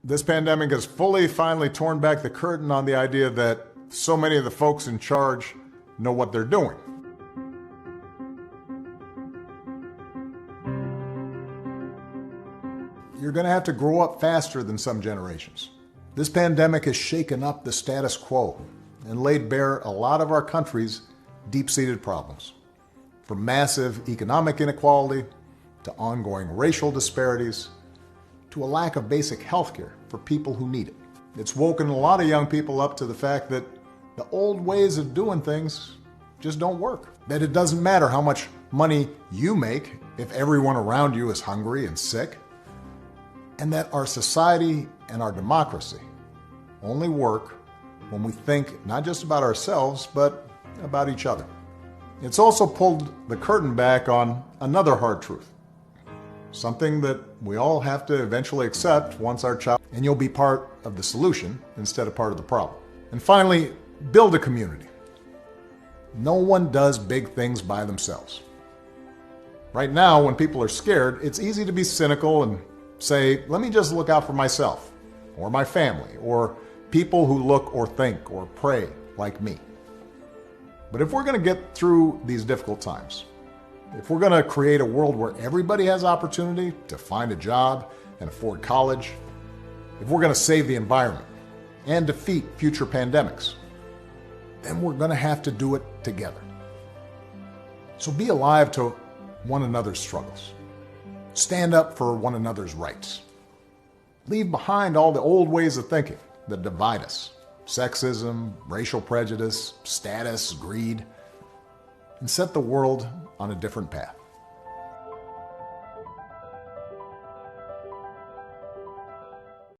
This pandemic has finally torn back the curtain on the idea that so many of the folks in charge know what they're doing. You're going to have to grow up faster than some generations. This pandemic has shaken up the status quo and laid bare a lot of our country's deep-seated problems, from massive economic inequality to ongoing racial disparities to a lack of basic health care for people who need it. It's woken a lot of young people up to the fact that the old ways of doing things just don't work. That it doesn't matter how much money you make if everyone around you is hungry and sick. And that our society and our democracy only work when we think not just about ourselves, but about each other. It's also pulled the curtain back on another hard truth. Something that we all have to eventually accept once our child, and you'll be part of the solution instead of part of the problem. And finally, build a community. No one does big things by themselves. Right now, when people are scared, it's easy to be cynical and say, let me just look out for myself, or my family, or people who look or think or pray like me. But if we're going to get through these difficult times, if we're going to create a world where everybody has opportunity to find a job and afford college, if we're going to save the environment and defeat future pandemics, then we're going to have to do it together. So be alive to one another's struggles. Stand up for one another's rights. Leave behind all the old ways of thinking that divide us: sexism, racial prejudice, status, greed, and set the world on a different path.